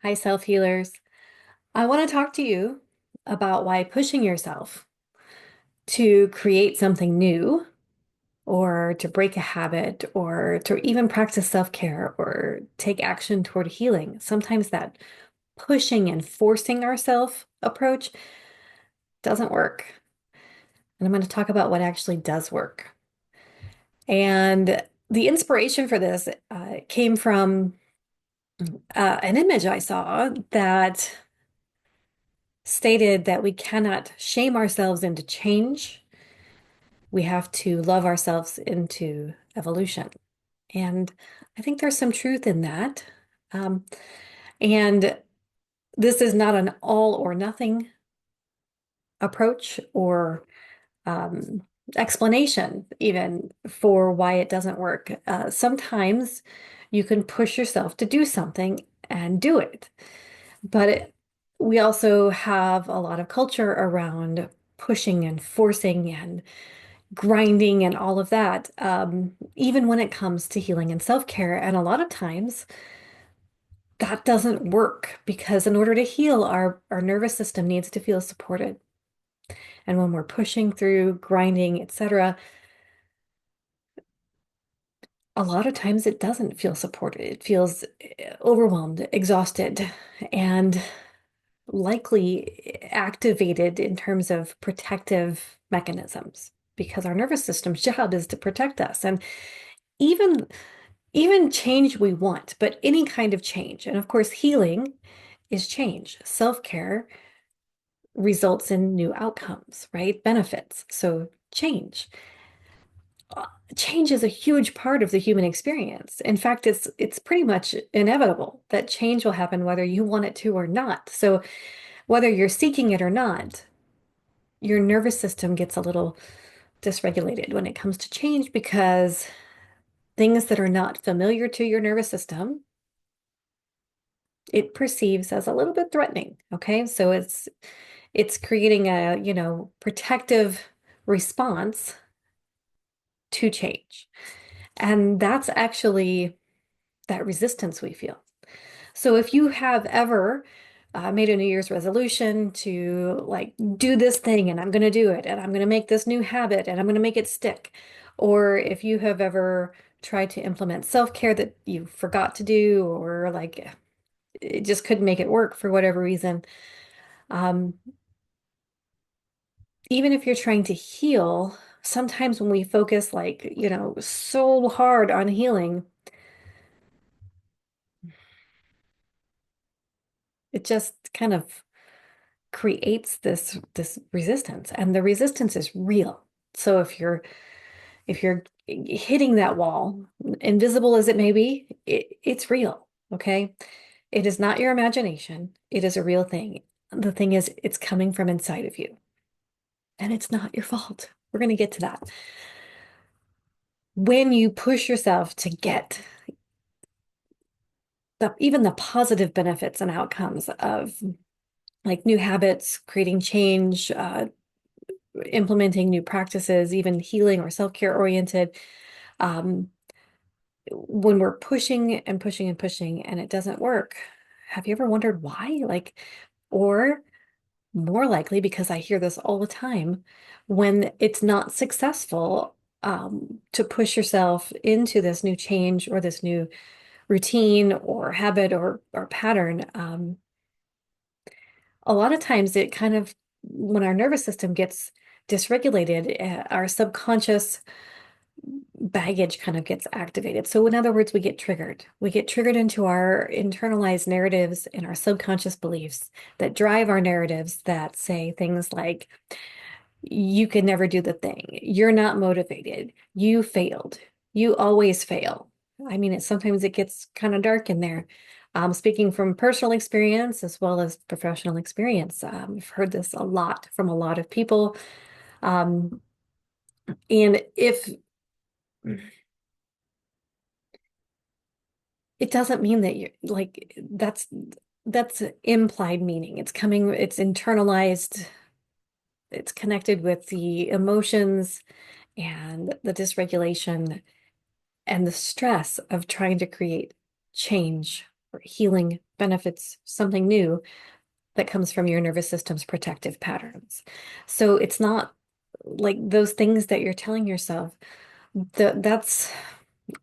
Hi, self healers. I want to talk to you about why pushing yourself to create something new or to break a habit or to even practice self-care or take action toward healing, sometimes that pushing and forcing ourselves approach doesn't work. And I'm going to talk about what actually does work. And the inspiration for this came from an image I saw that stated that we cannot shame ourselves into change. We have to love ourselves into evolution. And I think there's some truth in that. Um, and this is not an all or nothing approach or um, explanation, even for why it doesn't work. Sometimes you can push yourself to do something and do it. But we also have a lot of culture around pushing and forcing and grinding and all of that, even when it comes to healing and self-care. And a lot of times that doesn't work because in order to heal, our nervous system needs to feel supported. And when we're pushing through, grinding, etc., a lot of times it doesn't feel supported. It feels overwhelmed, exhausted, and likely activated in terms of protective mechanisms because our nervous system's job is to protect us. And even even change we want, but any kind of change. And of course, healing is change. Self-care results in new outcomes, right? Benefits. So change. Uh, Change is a huge part of the human experience. In fact, it's pretty much inevitable that change will happen whether you want it to or not. So whether you're seeking it or not, your nervous system gets a little dysregulated when it comes to change because things that are not familiar to your nervous system it perceives as a little bit threatening. Okay. So it's creating a, protective response to change. And that's actually that resistance we feel. So if you have ever made a New Year's resolution to like do this thing and I'm going to do it and I'm going to make this new habit and I'm going to make it stick, or if you have ever tried to implement self-care that you forgot to do or like it just couldn't make it work for whatever reason, um, even if you're trying to heal, sometimes when we focus like, so hard on healing, it just kind of creates this resistance and the resistance is real. So if you're hitting that wall, invisible as it may be, it's real, okay? It is not your imagination. It is a real thing. The thing is, it's coming from inside of you, and it's not your fault. We're going to get to that. When you push yourself to get even the positive benefits and outcomes of like new habits, creating change, implementing new practices, even healing or self-care oriented. Um, when we're pushing and pushing and pushing and it doesn't work, have you ever wondered why? Like, or more likely, because I hear this all the time, when it's not successful, to push yourself into this new change or this new routine or habit or pattern, a lot of times it kind of, when our nervous system gets dysregulated, our subconscious baggage kind of gets activated. So in other words, we get triggered. We get triggered into our internalized narratives and our subconscious beliefs that drive our narratives that say things like, you can never do the thing. You're not motivated. You failed. You always fail. I mean, sometimes it gets kind of dark in there. Speaking from personal experience as well as professional experience, I've heard this a lot from a lot of people. Um, and if it doesn't mean that you're like that's implied meaning. It's coming, it's internalized, it's connected with the emotions and the dysregulation and the stress of trying to create change or healing benefits, something new that comes from your nervous system's protective patterns. So it's not like those things that you're telling yourself, that's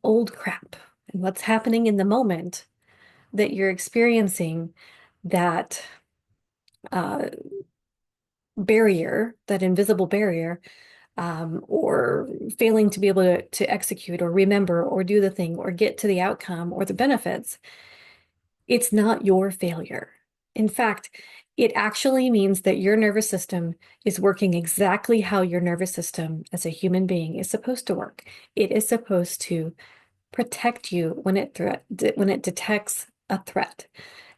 old crap. And what's happening in the moment that you're experiencing, that uh, barrier, that invisible barrier, or failing to be able to execute or remember or do the thing or get to the outcome or the benefits, it's not your failure. In fact, it actually means that your nervous system is working exactly how your nervous system as a human being is supposed to work. It is supposed to protect you when it detects a threat.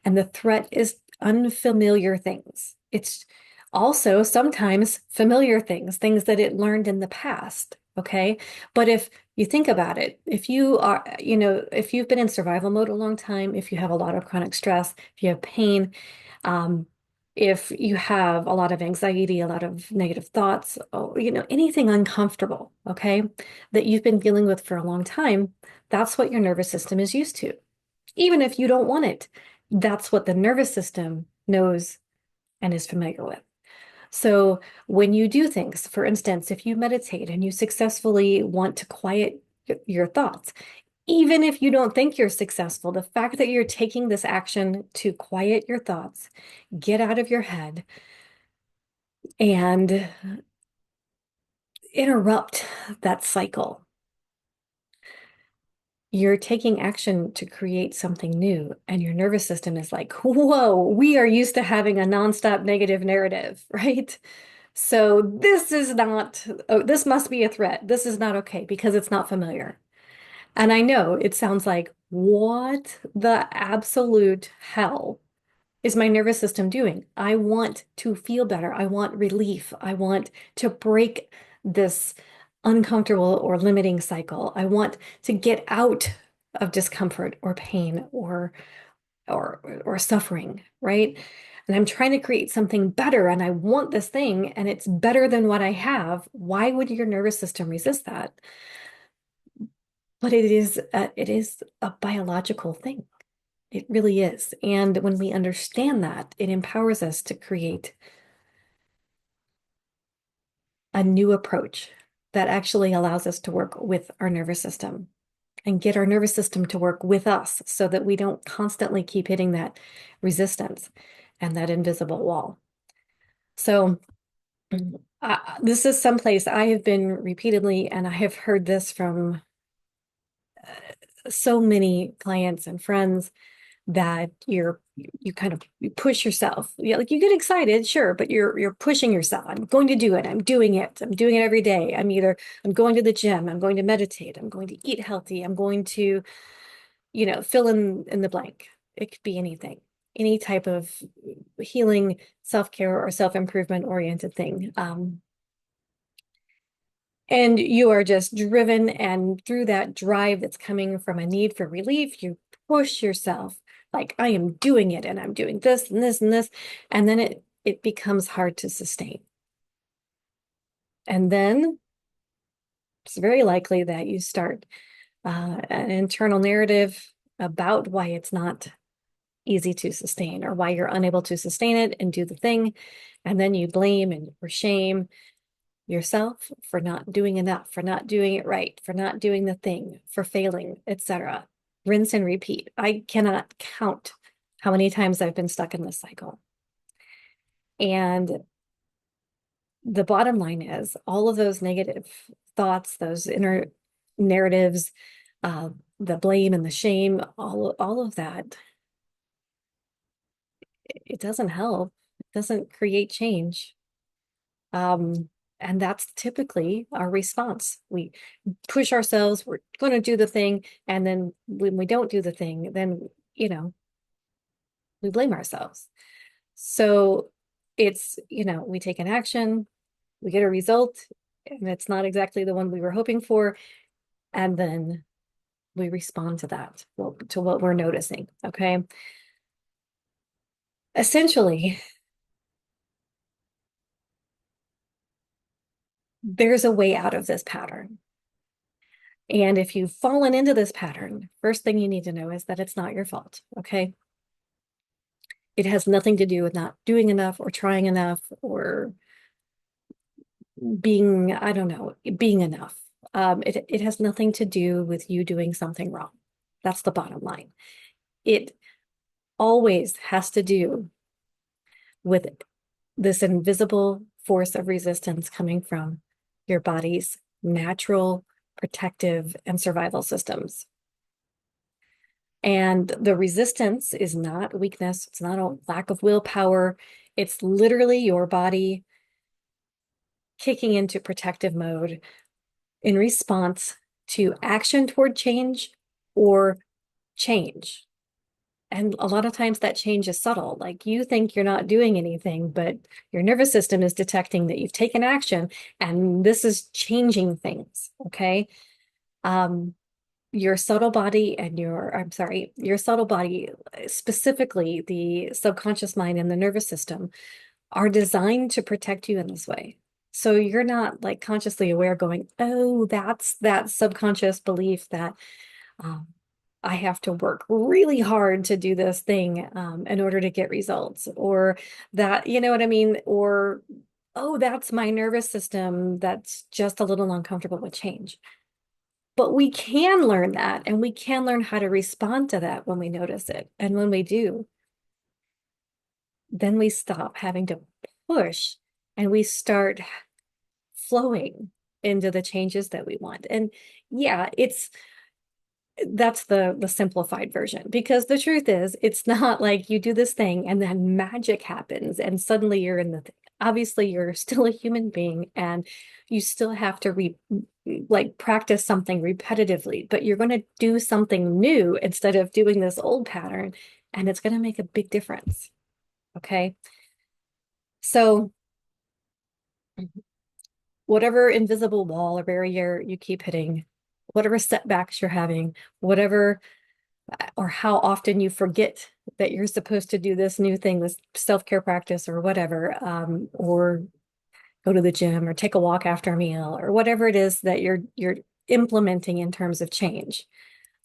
And the threat is unfamiliar things. It's also sometimes familiar things, things that it learned in the past. Okay. But if you think about it, if you are, if you've been in survival mode a long time, if you have a lot of chronic stress, if you have pain, um, if you have a lot of anxiety, a lot of negative thoughts, or, anything uncomfortable, okay, that you've been dealing with for a long time, that's what your nervous system is used to. Even if you don't want it, that's what the nervous system knows and is familiar with. So when you do things, for instance, if you meditate and you successfully want to quiet your thoughts, even if you don't think you're successful, the fact that you're taking this action to quiet your thoughts, get out of your head, and interrupt that cycle, you're taking action to create something new. And your nervous system is like, whoa, we are used to having a nonstop negative narrative, right? So this is not, oh, this must be a threat. This is not okay because it's not familiar. And I know it sounds like, what the absolute hell is my nervous system doing? I want to feel better. I want relief. I want to break this uncomfortable or limiting cycle. I want to get out of discomfort or pain or suffering, right? And I'm trying to create something better and I want this thing and it's better than what I have. Why would your nervous system resist that? But it is a biological thing. It really is. And when we understand that, it empowers us to create a new approach that actually allows us to work with our nervous system and get our nervous system to work with us so that we don't constantly keep hitting that resistance and that invisible wall. So, this is someplace I have been repeatedly, and I have heard this from so many clients and friends that you kind of you push yourself. Yeah, like you get excited, sure, but you're pushing yourself. I'm going to do it. I'm doing it. I'm doing it every day. I'm going to the gym, I'm going to meditate, I'm going to eat healthy, I'm going to, fill in the blank. It could be anything, any type of healing, self-care, or self-improvement oriented thing. And you are just driven, and through that drive that's coming from a need for relief, you push yourself like, I am doing it and I'm doing this and this and this. And then it becomes hard to sustain. And then it's very likely that you start an internal narrative about why it's not easy to sustain or why you're unable to sustain it and do the thing. And then you blame and or shame yourself for not doing enough, for not doing it right, for not doing the thing, for failing, etc. Rinse and repeat. I cannot count how many times I've been stuck in this cycle. And the bottom line is all of those negative thoughts, those inner narratives, the blame and the shame, all of that, it doesn't help. It doesn't create change. And that's typically our response. We push ourselves, we're going to do the thing. And then when we don't do the thing, then, we blame ourselves. So we take an action, we get a result, and it's not exactly the one we were hoping for. And then we respond to that, well, to what we're noticing. Okay. Essentially, there's a way out of this pattern. And if you've fallen into this pattern, first thing you need to know is that it's not your fault, okay? It has nothing to do with not doing enough or trying enough or being, I don't know, being enough. It has nothing to do with you doing something wrong. That's the bottom line. It always has to do with this invisible force of resistance coming from your body's natural protective and survival systems. And the resistance is not weakness, it's not a lack of willpower. It's literally your body kicking into protective mode in response to action toward change or change. And a lot of times that change is subtle. Like you think you're not doing anything, but your nervous system is detecting that you've taken action and this is changing things. Okay. Um, your subtle body and your subtle body, specifically the subconscious mind and the nervous system, are designed to protect you in this way. So you're not like consciously aware going, oh, that's that subconscious belief that um, I have to work really hard to do this thing in order to get results, or that, you know what I mean? Or, oh, that's my nervous system that's just a little uncomfortable with change. But we can learn that and we can learn how to respond to that when we notice it. And when we do, then we stop having to push and we start flowing into the changes that we want. And yeah, that's the simplified version, because the truth is it's not like you do this thing and then magic happens and suddenly you're in the thing. Obviously you're still a human being and you still have to like practice something repetitively, but you're going to do something new instead of doing this old pattern, and it's going to make a big difference. Okay, so whatever invisible wall or barrier you keep hitting, whatever setbacks you're having, whatever or how often you forget that you're supposed to do this new thing, this self-care practice or whatever, or go to the gym or take a walk after a meal or whatever it is that you're implementing in terms of change.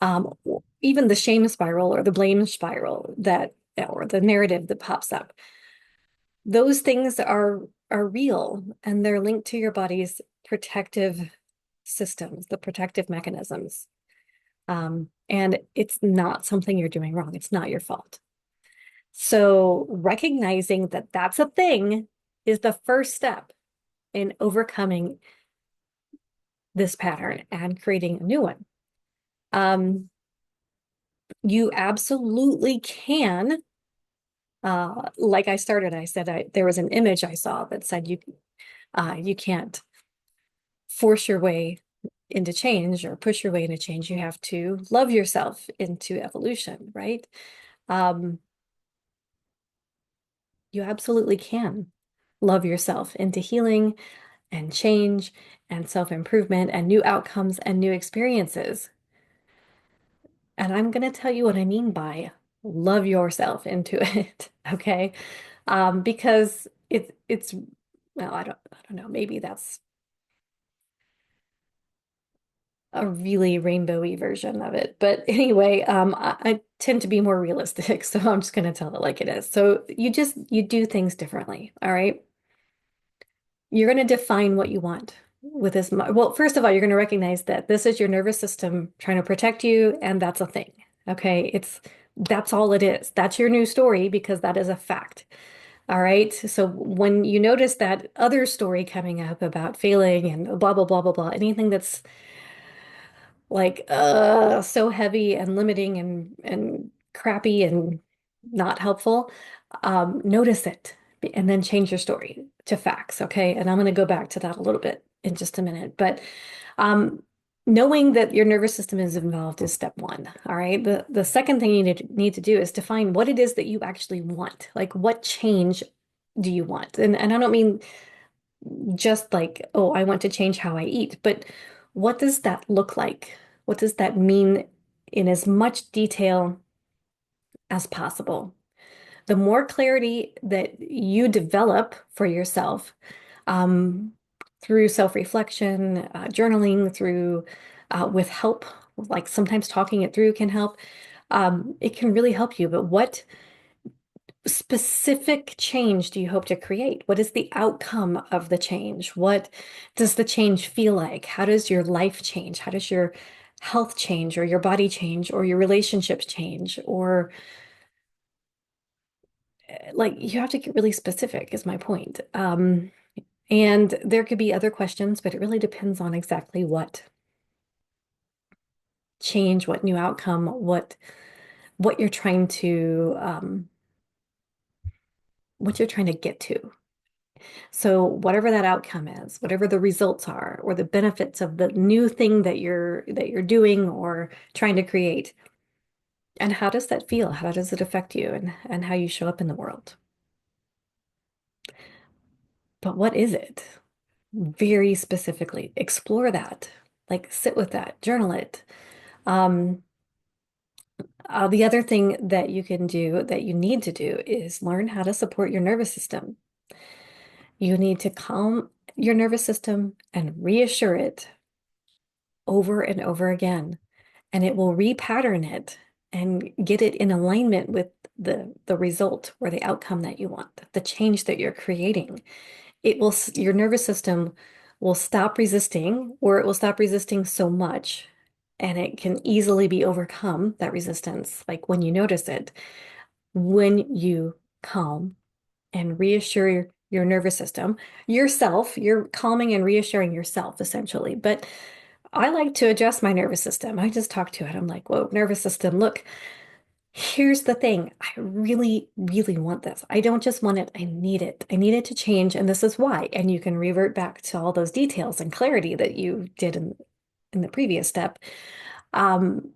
Um, Even the shame spiral or the blame spiral that or the narrative that pops up. Those things are real and they're linked to your body's protective systems, the protective mechanisms. And it's not something you're doing wrong. It's not your fault. So recognizing that that's a thing is the first step in overcoming this pattern and creating a new one. Um, you absolutely can. Like I said there was an image I saw that said you can't force your way into change or push your way into change. You have to love yourself into evolution, right? Um, you absolutely can love yourself into healing and change and self-improvement and new outcomes and new experiences. And I'm going to tell you what I mean by love yourself into it, okay? Because it's well, I don't know, maybe that's a really rainbowy version of it. But anyway, I tend to be more realistic, so I'm just going to tell it like it is. So you do things differently, all right? You're going to define what you want with this. Well, first of all, you're going to recognize that this is your nervous system trying to protect you, and that's a thing. Okay, that's all it is. That's your new story because that is a fact. All right. So when you notice that other story coming up about failing and blah blah blah blah blah, anything that's like so heavy and limiting and crappy and not helpful, notice it and then change your story to facts, okay? And I'm going to go back to that a little bit in just a minute, but um knowing that your nervous system is involved is step one. All right, the second thing you need to do is define what it is that you actually want. Like what change do you want? And I don't mean just like, oh, I want to change how I eat, but what does that look like? What does that mean in as much detail as possible? The more clarity that you develop for yourself, um, through self-reflection, journaling, through with help. Like sometimes talking it through can help. It can really help you. But what specific change do you hope to create? What is the outcome of the change? What does the change feel like? How does your life change? How does your health change, or your body change, or your relationships change? Or like you have to get really specific, is my point. And there could be other questions, but it really depends on exactly what change, what new outcome, what you're trying to what you're trying to get to. So whatever that outcome is, whatever the results are, or the benefits of the new thing that you're doing or trying to create, and how does that feel? How does it affect you and how you show up in the world? But what is it? Very specifically, explore that. Like sit with that, journal it. Um, the other thing that you can do, that you need to do, is learn how to support your nervous system. You need to calm your nervous system and reassure it over and over again, and it will repattern it and get it in alignment with the result or the outcome that you want, the change that you're creating. Your nervous system will stop resisting, or it will stop resisting so much, and it can easily be overcome, that resistance, like when you notice it, when you calm and reassure your nervous system, yourself, you're calming and reassuring yourself essentially. But I like to adjust my nervous system. I just talk to it. I'm like, whoa, nervous system, look, here's the thing. I really, really want this. I don't just want it, I need it. I need it to change, and this is why. And you can revert back to all those details and clarity that you did in the previous step. Um,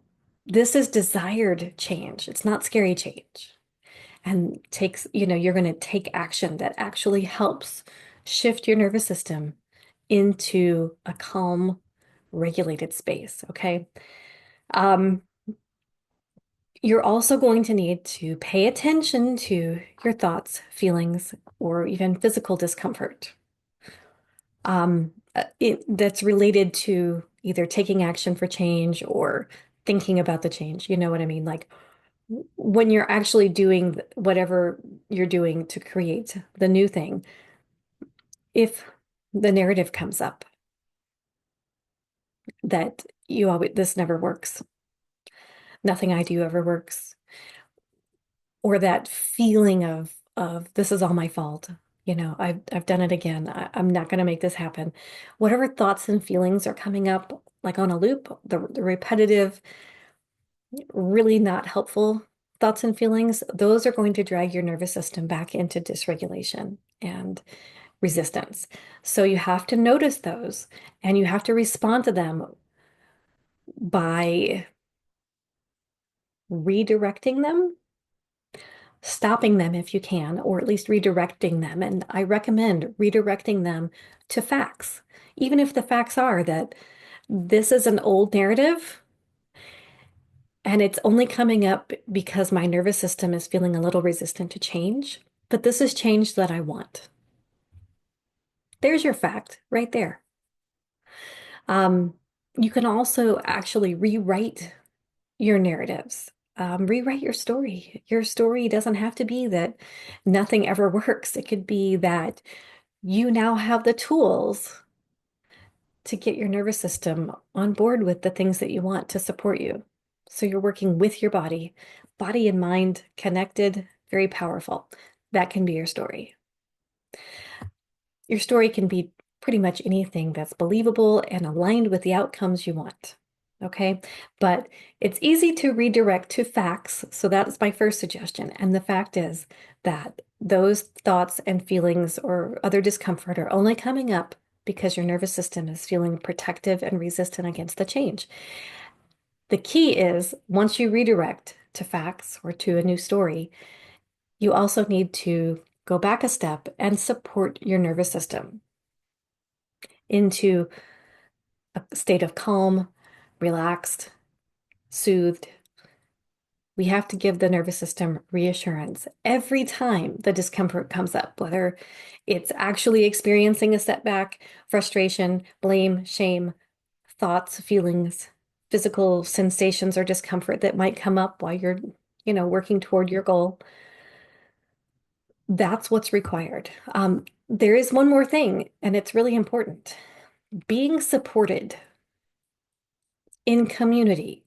this is desired change. It's not scary change. And you're going to take action that actually helps shift your nervous system into a calm, regulated space. Okay. Um, you're also going to need to pay attention to your thoughts, feelings, or even physical discomfort. That's related to either taking action for change or thinking about the change. You know what I mean? Like when you're actually doing whatever you're doing to create the new thing, if the narrative comes up that this never works, nothing I do ever works, or that feeling of this is all my fault. I've done it again. I'm not going to make this happen. Whatever thoughts and feelings are coming up like on a loop, the repetitive, really not helpful thoughts and feelings, those are going to drag your nervous system back into dysregulation and resistance. So you have to notice those, and you have to respond to them by redirecting them, stopping them if you can, or at least redirecting them. And I recommend redirecting them to facts, even if the facts are that this is an old narrative and it's only coming up because my nervous system is feeling a little resistant to change. But this is change that I want. There's your fact right there. Um, you can also actually rewrite your narratives. Rewrite your story. Your story doesn't have to be that nothing ever works. It could be that you now have the tools to get your nervous system on board with the things that you want to support you. So you're working with your body and mind connected, very powerful. That can be your story. Your story can be pretty much anything that's believable and aligned with the outcomes you want. Okay, but it's easy to redirect to facts. So that's my first suggestion. And the fact is that those thoughts and feelings or other discomfort are only coming up because your nervous system is feeling protective and resistant against the change. The key is once you redirect to facts or to a new story, you also need to go back a step and support your nervous system into a state of calm, relaxed, soothed. We have to give the nervous system reassurance every time the discomfort comes up, whether it's actually experiencing a setback, frustration, blame, shame, thoughts, feelings, physical sensations or discomfort that might come up while you're, working toward your goal. That's what's required. There is one more thing, and it's really important. Being supported in community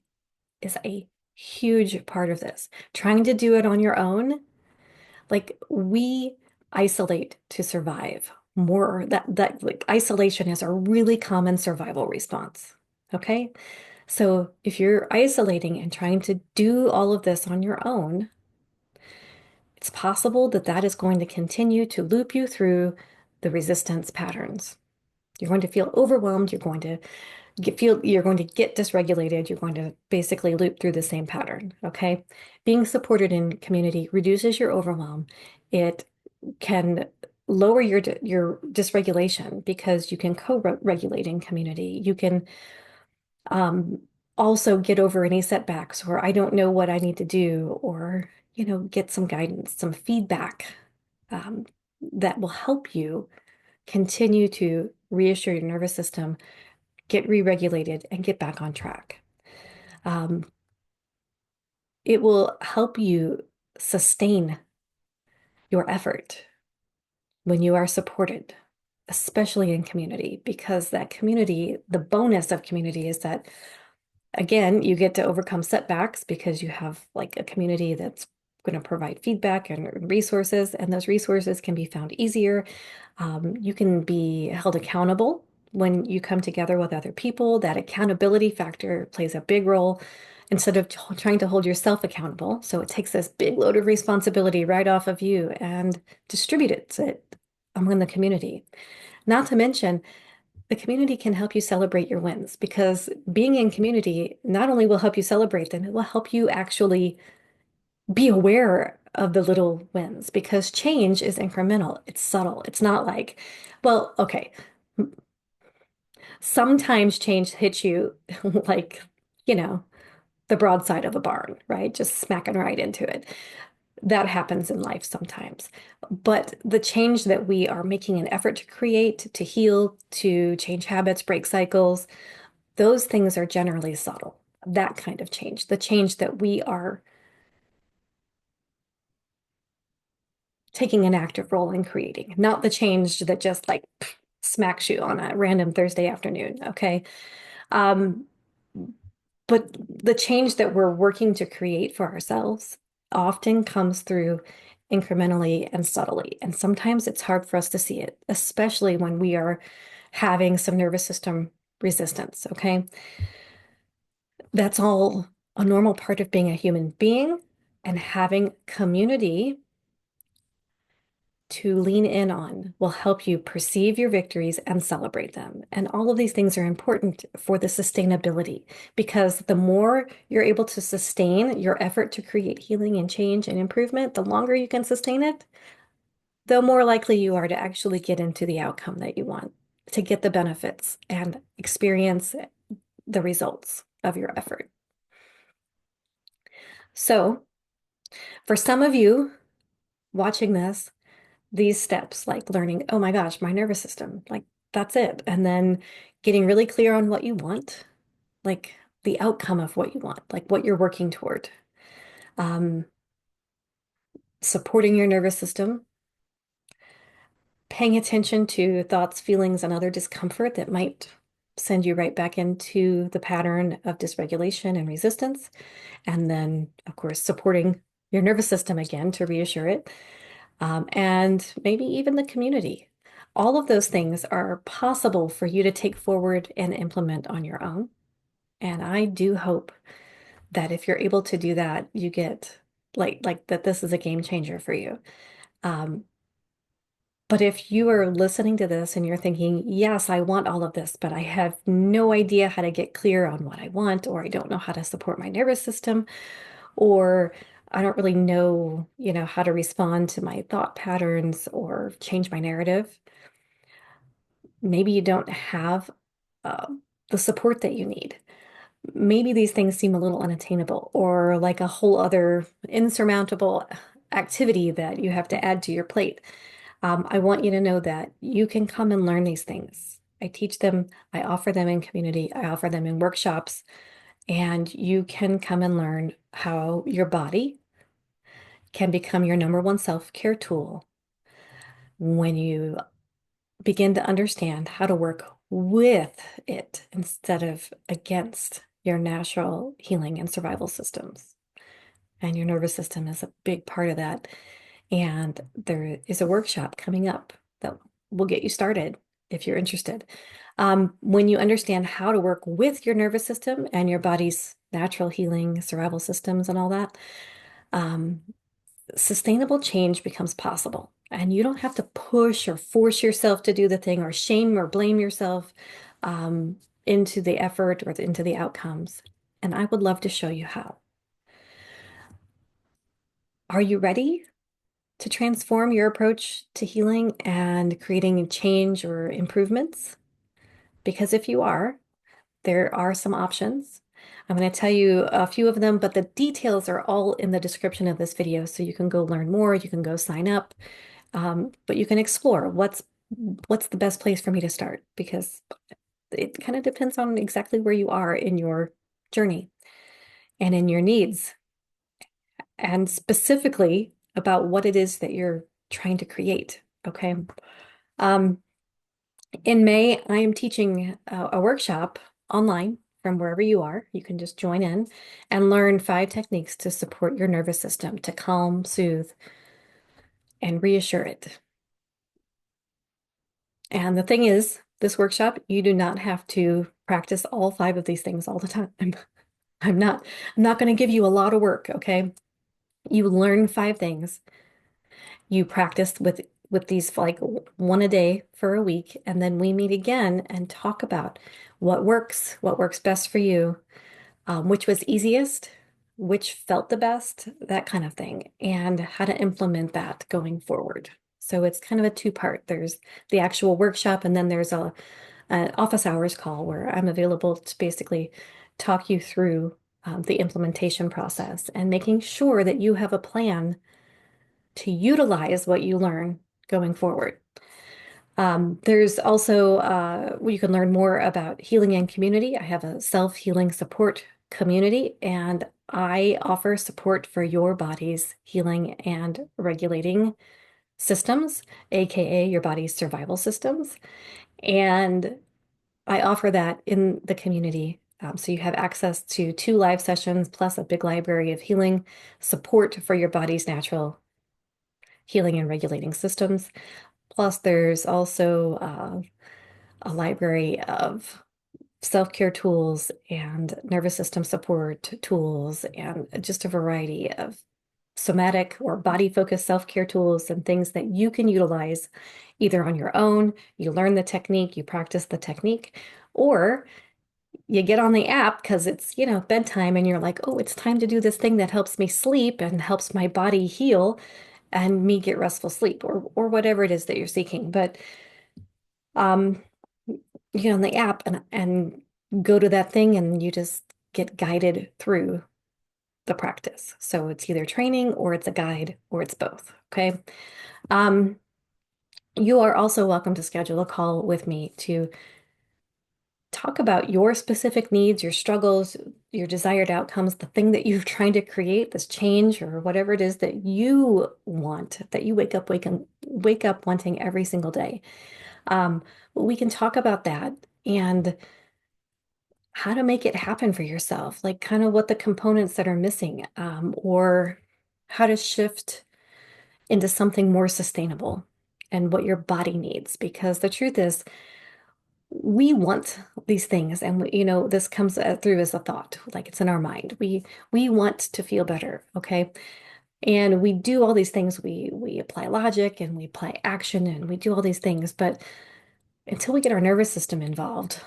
is a huge part of this. Trying to do it on your own, like we isolate to survive more. That like isolation is a really common survival response. Okay? So if you're isolating and trying to do all of this on your own, it's possible that that is going to continue to loop you through the resistance patterns. You're going to feel overwhelmed. You're going to get dysregulated. You're going to basically loop through the same pattern. Okay. Being supported in community reduces your overwhelm. It can lower your dysregulation because you can co-regulate in community. You can um, also get over any setbacks or I don't know what I need to do or, get some guidance, some feedback um, that will help you continue to reassure your nervous system, get re-regulated, and get back on track. Um, it will help you sustain your effort when you are supported, especially in community, because that community, the bonus of community is that, again, you get to overcome setbacks because you have like a community that's going to provide feedback and resources, and those resources can be found easier. You can be held accountable when you come together with other people. That accountability factor plays a big role instead of trying to hold yourself accountable. So it takes this big load of responsibility right off of you and distributes it among the community. Not to mention, the community can help you celebrate your wins because being in community not only will help you celebrate them, it will help you actually be aware of the little wins because change is incremental. It's subtle. It's not like, well, okay, sometimes change hits you like, you know, the broadside of a barn, right? Just smacking right into it. That happens in life sometimes. But the change that we are making an effort to create, to heal, to change habits, break cycles, those things are generally subtle. That kind of change, the change that we are taking an active role in creating, not the change that just like smacks you on a random Thursday afternoon. Okay. Um, but the change that we're working to create for ourselves often comes through incrementally and subtly. And sometimes it's hard for us to see it, especially when we are having some nervous system resistance. Okay. That's all a normal part of being a human being and having community to lean in on will help you perceive your victories and celebrate them. And all of these things are important for the sustainability because the more you're able to sustain your effort to create healing and change and improvement, the longer you can sustain it, the more likely you are to actually get into the outcome that you want, to get the benefits and experience the results of your effort. So, for some of you watching this, these steps, like learning, oh my gosh, my nervous system, like that's it. And then getting really clear on what you want, like the outcome of what you want, like what you're working toward. Um, Supporting your nervous system, paying attention to thoughts, feelings, and other discomfort that might send you right back into the pattern of dysregulation and resistance. And then, of course, supporting your nervous system again to reassure it. And maybe even the community. All of those things are possible for you to take forward and implement on your own. And I do hope that if you're able to do that, you get like that this is a game changer for you. Um, but if you are listening to this and you're thinking, yes, I want all of this, but I have no idea how to get clear on what I want, or I don't know how to support my nervous system, or I don't really know, how to respond to my thought patterns or change my narrative. Maybe you don't have uh, the support that you need. Maybe these things seem a little unattainable or like a whole other insurmountable activity that you have to add to your plate. I want you to know that you can come and learn these things. I teach them, I offer them in community, I offer them in workshops, and you can come and learn how your body can become your number one self-care tool when you begin to understand how to work with it instead of against your natural healing and survival systems. And your nervous system is a big part of that. And there is a workshop coming up that will get you started if you're interested. When you understand how to work with your nervous system and your body's natural healing, survival systems, and all that, um, sustainable change becomes possible. And you don't have to push or force yourself to do the thing or shame or blame yourself um, into the effort or into the outcomes. And I would love to show you how. Are you ready to transform your approach to healing and creating change or improvements? Because if you are, there are some options. I'm going to tell you a few of them, but the details are all in the description of this video. So you can go learn more, you can go sign up, but you can explore what's the best place for me to start, because it kind of depends on exactly where you are in your journey and in your needs, and specifically about what it is that you're trying to create. Okay. Um, in May, I am teaching a workshop online from wherever you are. You can just join in and learn 5 techniques to support your nervous system, to calm, soothe, and reassure it. And the thing is, this workshop, you do not have to practice all 5 of these things all the time. I'm not, I'm not going to give you a lot of work, okay? You learn 5 things. You practice with these like one a day for a week, and then we meet again and talk about what works best for you, which was easiest, which felt the best, that kind of thing, and how to implement that going forward. So it's kind of a two-part. There's the actual workshop, and then there's an office hours call where I'm available to basically talk you through the implementation process and making sure that you have a plan to utilize what you learn going forward. There's also where you can learn more about healing and community. I have a self-healing support community, and I offer support for your body's healing and regulating systems, aka your body's survival systems. And I offer that in the community. So you have access to 2 live sessions plus a big library of healing support for your body's natural healing and regulating systems. Plus, there's also a library of self-care tools and nervous system support tools, and just a variety of somatic or body-focused self-care tools and things that you can utilize either on your own, you learn the technique, you practice the technique, or you get on the app because it's, bedtime and you're like, oh, it's time to do this thing that helps me sleep and helps my body heal and me get restful sleep, or whatever it is that you're seeking. But um, you get on the app and go to that thing and you just get guided through the practice. So it's either training or it's a guide or it's both. Okay. Um, you are also welcome to schedule a call with me to talk about your specific needs, your struggles, your desired outcomes, the thing that you're trying to create, this change or whatever it is that you want, that you wake up wanting every single day. We can talk about that and how to make it happen for yourself, like kind of what the components that are missing, or how to shift into something more sustainable and what your body needs. Because the truth is, we want these things, and this comes through as a thought, like it's in our mind. We want to feel better, okay? And we do all these things. We apply logic and we apply action and we do all these things, but until we get our nervous system involved,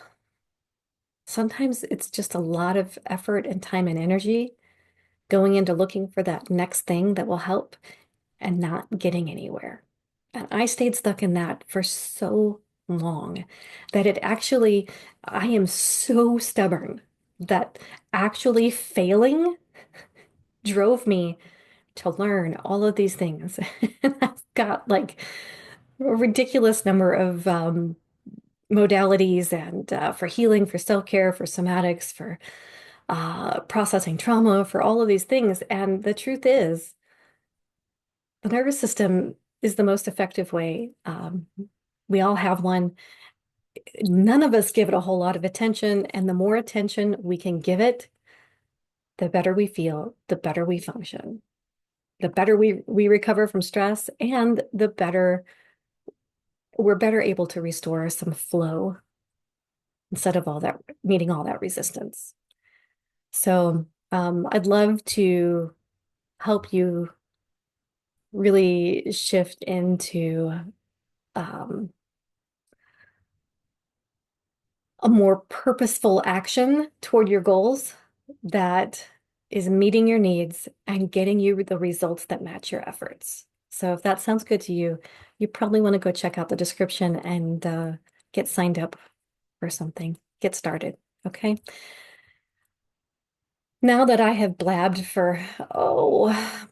sometimes it's just a lot of effort and time and energy going into looking for that next thing that will help and not getting anywhere. And I stayed stuck in that for so long that I am so stubborn that actually failing drove me to learn all of these things. And I've got like a ridiculous number of modalities and for healing, for self-care, for somatics, for processing trauma, for all of these things. And the truth is, the nervous system is the most effective way. We all have one. None of us give it a whole lot of attention, and the more attention we can give it, the better we feel, the better we function, the better we recover from stress, and the better we're better able to restore some flow instead of all that meeting all that resistance. So I'd love to help you really shift into um, a more purposeful action toward your goals that is meeting your needs and getting you the results that match your efforts. So if that sounds good to you, you probably want to go check out the description and get signed up for something. Get started, okay? Now that I have blabbed for,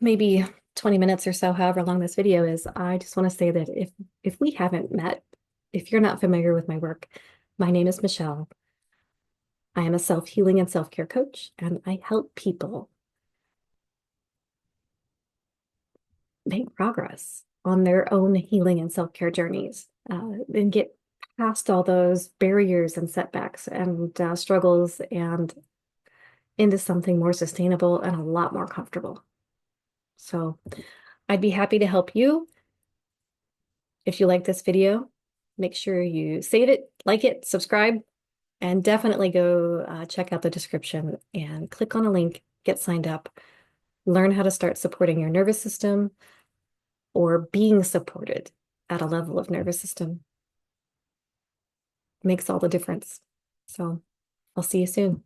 maybe 20 minutes or so, however long this video is, I just want to say that if we haven't met, if you're not familiar with my work, my name is Michelle. I am a self-healing and self-care coach, and I help people make progress on their own healing and self-care journeys, and get past all those barriers and setbacks and struggles and into something more sustainable and a lot more comfortable. So I'd be happy to help you. If you like this video, make sure you save it, like it, subscribe, and definitely go check out the description and click on a link, get signed up, learn how to start supporting your nervous system or being supported at a level of nervous system. Makes all the difference. So I'll see you soon.